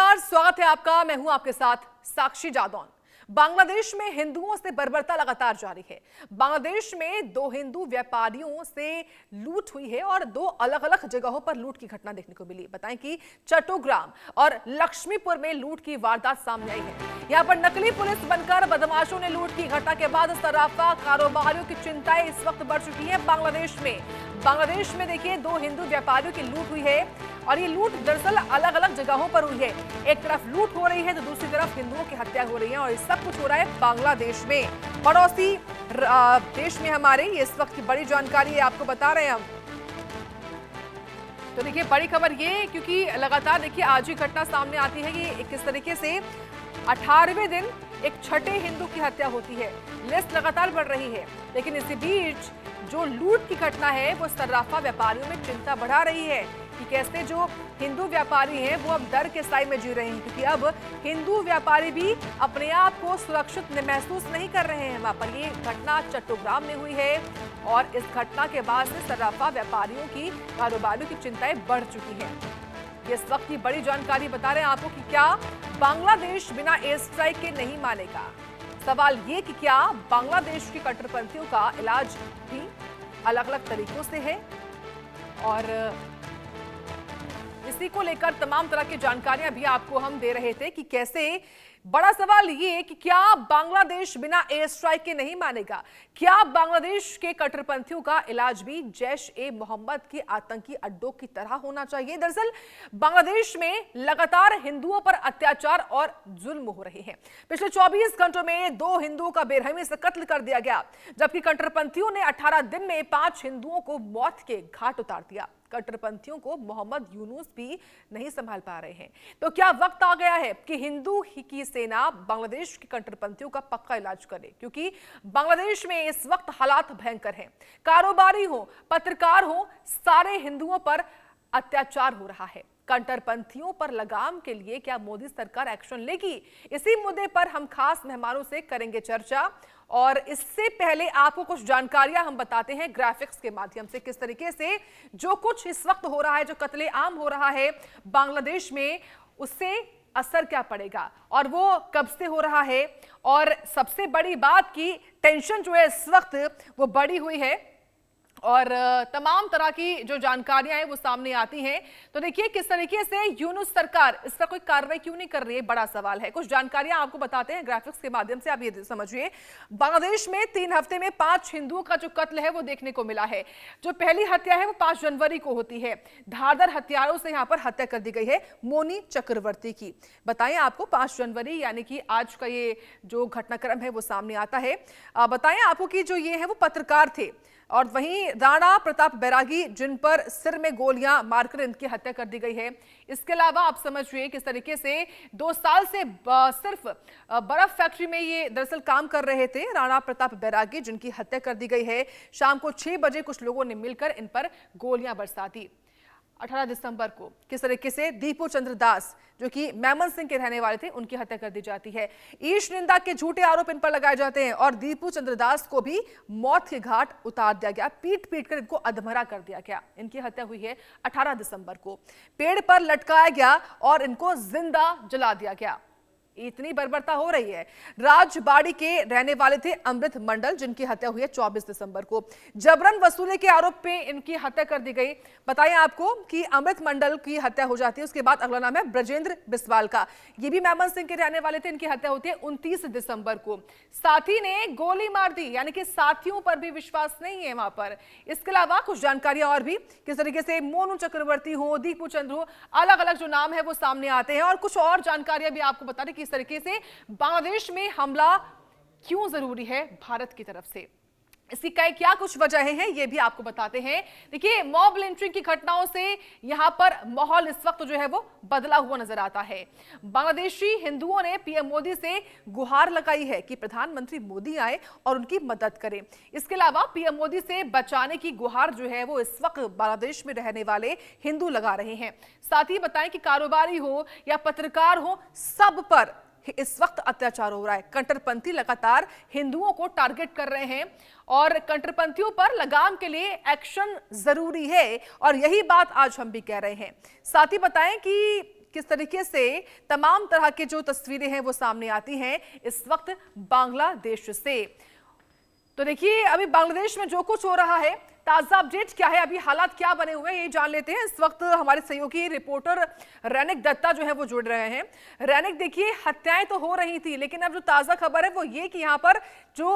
नमस्कार, स्वागत है आपका। मैं हूं आपके साथ साक्षी जादौन। बांग्लादेश में हिंदुओं से बर्बरता लगातार जारी है। बांग्लादेश में दो हिंदू व्यापारियों से लूट हुई है और दो अलग अलग जगहों पर लूट की घटना देखने को मिली। बताएं कि चट्टोग्राम और लक्ष्मीपुर में लूट की वारदात सामने आई है। यहां पर नकली पुलिस बनकर बदमाशों ने लूट की घटना के बाद सराफा कारोबारियों की चिंताएं इस वक्त बढ़ चुकी है। बांग्लादेश में देखिए दो हिंदू व्यापारियों की लूट हुई है और ये लूट दरअसल अलग अलग जगहों पर हुई है। एक तरफ लूट हो रही है तो दूसरी तरफ हिंदुओं की हत्या हो रही है और ये सब कुछ हो रहा है बांग्लादेश में। पड़ोसी देश में हमारे ये इस वक्त की बड़ी जानकारी है, आपको बता रहे हैं हम। तो देखिए बड़ी खबर ये, क्योंकि लगातार देखिए आज ही घटना सामने आती है कि किस तरीके से 18वें दिन एक छठे हिंदू की हत्या होती है। लिस्ट लगातार बढ़ रही है, लेकिन इसी बीच जो लूट की घटना है वो सर्राफा व्यापारियों में चिंता बढ़ा रही है कि कैसे जो हिंदू व्यापारी हैं वो अब डर के साए में जी रहे हैं, क्योंकि अब हिंदू व्यापारी भी अपने आप को सुरक्षित महसूस नहीं कर रहे हैं। वहां पर ये घटना चट्टोग्राम में हुई है और इस घटना के बाद से सर्राफा व्यापारियों की, कारोबारियों की चिंताएं बढ़ चुकी हैं। ये इस वक्त की बड़ी जानकारी बता रहे हैं आपको कि क्या बांग्लादेश बिना एयर स्ट्राइक के नहीं मानेगा। सवाल ये कि क्या बांग्लादेश की कट्टरपंथियों का इलाज भी अलग अलग तरीकों से है, और इसी को लेकर तमाम तरह की जानकारियां भी आपको हम दे रहे थे कि कैसे। बड़ा सवाल ये कि क्या बांग्लादेश बिना एयर स्ट्राइक के नहीं मानेगा। क्या बांग्लादेश के कट्टरपंथियों का इलाज भी जैश ए मोहम्मद के आतंकी अड्डों की तरह होना चाहिए। दरअसल बांग्लादेश में लगातार हिंदुओं पर अत्याचार और जुल्म हो रहे हैं। पिछले 24 घंटों में 2 हिंदुओं का बेरहमी से कत्ल कर दिया गया, जबकि कट्टरपंथियों ने 18 दिन में 5 हिंदुओं को मौत के घाट उतार दिया। कट्टरपंथियों को मोहम्मद यूनुस भी नहीं संभाल पा रहे हैं। तो क्या वक्त आ गया है कि हिंदू ही की सेना बांग्लादेश की कट्टरपंथियों का पक्का इलाज करे, क्योंकि बांग्लादेश में इस वक्त हालात भयंकर हैं। कारोबारी हो, पत्रकार हो, सारे हिंदुओं पर अत्याचार हो रहा है। कट्टरपंथियों पर लगाम के लिए क्या मोदी सरकार एक्शन लेगी, इसी मुद्दे पर हम खास मेहमानों से करेंगे चर्चा। और इससे पहले आपको कुछ जानकारियां हम बताते हैं ग्राफिक्स के माध्यम से, किस तरीके से जो कुछ इस वक्त हो रहा है, जो कत्लेआम हो रहा है बांग्लादेश में, उससे असर क्या पड़ेगा और वो कब से हो रहा है। और सबसे बड़ी बात की टेंशन जो है इस वक्त वो बढ़ी हुई है और तमाम तरह की जो जानकारियां हैं वो सामने आती हैं। तो देखिए किस तरीके से यूनुस सरकार इस पर कोई कार्रवाई क्यों नहीं कर रही है, बड़ा सवाल है। कुछ जानकारियां आपको बताते हैं ग्राफिक्स के माध्यम से, आप ये समझिए। बांग्लादेश में 3 हफ्ते में 5 हिंदुओं का जो कत्ल है वो देखने को मिला है। जो पहली हत्या है वो 5 जनवरी को होती है। धारदार हथियारों से यहां पर हत्या कर दी गई है मोनी चक्रवर्ती की। बताएं आपको 5 जनवरी यानी कि आज का ये जो घटनाक्रम है वो सामने आता है। बताएं आपको कि जो ये है वो पत्रकार थे, और वहीं राणा प्रताप बैरागी जिन पर सिर में गोलियां मारकर इनकी हत्या कर दी गई है। इसके अलावा आप समझिए किस तरीके से 2 साल से सिर्फ बर्फ फैक्ट्री में ये दरअसल काम कर रहे थे राणा प्रताप बैरागी, जिनकी हत्या कर दी गई है। शाम को 6 बजे कुछ लोगों ने मिलकर इन पर गोलियां बरसा दी। 18 दिसंबर को किस तरीके से दीपू चंद्र दास जो कि मैमन सिंह के रहने वाले थे, उनकी हत्या कर दी जाती है। ईश निंदा के झूठे आरोप इन पर लगाए जाते हैं और दीपू चंद्र दास को भी मौत के घाट उतार दिया गया। पीट पीट कर इनको अधमरा कर दिया गया। इनकी हत्या हुई है 18 दिसंबर को। पेड़ पर लटकाया गया और इनको जिंदा जला दिया गया। इतनी बर्बरता हो रही है। राजबाड़ी के रहने वाले थे अमृत मंडल, जिनकी हत्या हुई है 24 दिसंबर को। जबरन वसूली के आरोप पे इनकी हत्या कर दी गई। बताएं आपको कि अमृत मंडल की हत्या हो जाती है, उसके बाद अगला नाम है ब्रजेंद्र बिस्वाल का। ये भी मैमन सिंह के रहने वाले थे, इनकी हत्या होती है 29 दिसंबर को। साथी ने गोली मार दी, यानी कि साथियों पर भी विश्वास नहीं है वहां पर। इसके अलावा कुछ जानकारियां और भी, किस तरीके से मोनू चक्रवर्ती हो, दीपू चंद्र हो, अलग अलग जो नाम है वो सामने आते हैं। और कुछ और जानकारियां भी आपको बता दें कि इस तरीके से बांग्लादेश में हमला क्यों जरूरी है भारत की तरफ से, इसकी क्या कुछ वजहें हैं ये भी आपको बताते हैं। देखिए मॉब लिंचिंग की घटनाओं से यहां पर माहौल इस वक्त जो है वो बदला हुआ नजर आता है। बांग्लादेशी हिंदुओं ने पीएम मोदी से गुहार लगाई है कि प्रधानमंत्री मोदी आए और उनकी मदद करें। इसके अलावा पीएम मोदी से बचाने की गुहार जो है वो इस वक्त बांग्लादेश में रहने वाले हिंदू लगा रहे हैं। साथ ही बताएं कि कारोबारी हो या पत्रकार हो, सब पर इस वक्त अत्याचार हो रहा है। कट्टरपंथी लगातार हिंदुओं को टारगेट कर रहे हैं और कट्टरपंथियों पर लगाम के लिए एक्शन जरूरी है, और यही बात आज हम भी कह रहे हैं। साथ ही बताएं कि किस तरीके से तमाम तरह के जो तस्वीरें हैं वो सामने आती हैं इस वक्त बांग्लादेश से। तो देखिए अभी बांग्लादेश में जो कुछ हो रहा है, ताजा अपडेट क्या है, अभी हालात क्या बने हुए हैं ये जान लेते हैं। इस वक्त हमारे सहयोगी रिपोर्टर रैनिक दत्ता जो है वो जुड़ रहे हैं। रैनिक, देखिए हत्याएं तो हो रही थी, लेकिन अब जो ताजा खबर है वो ये कि यहाँ पर जो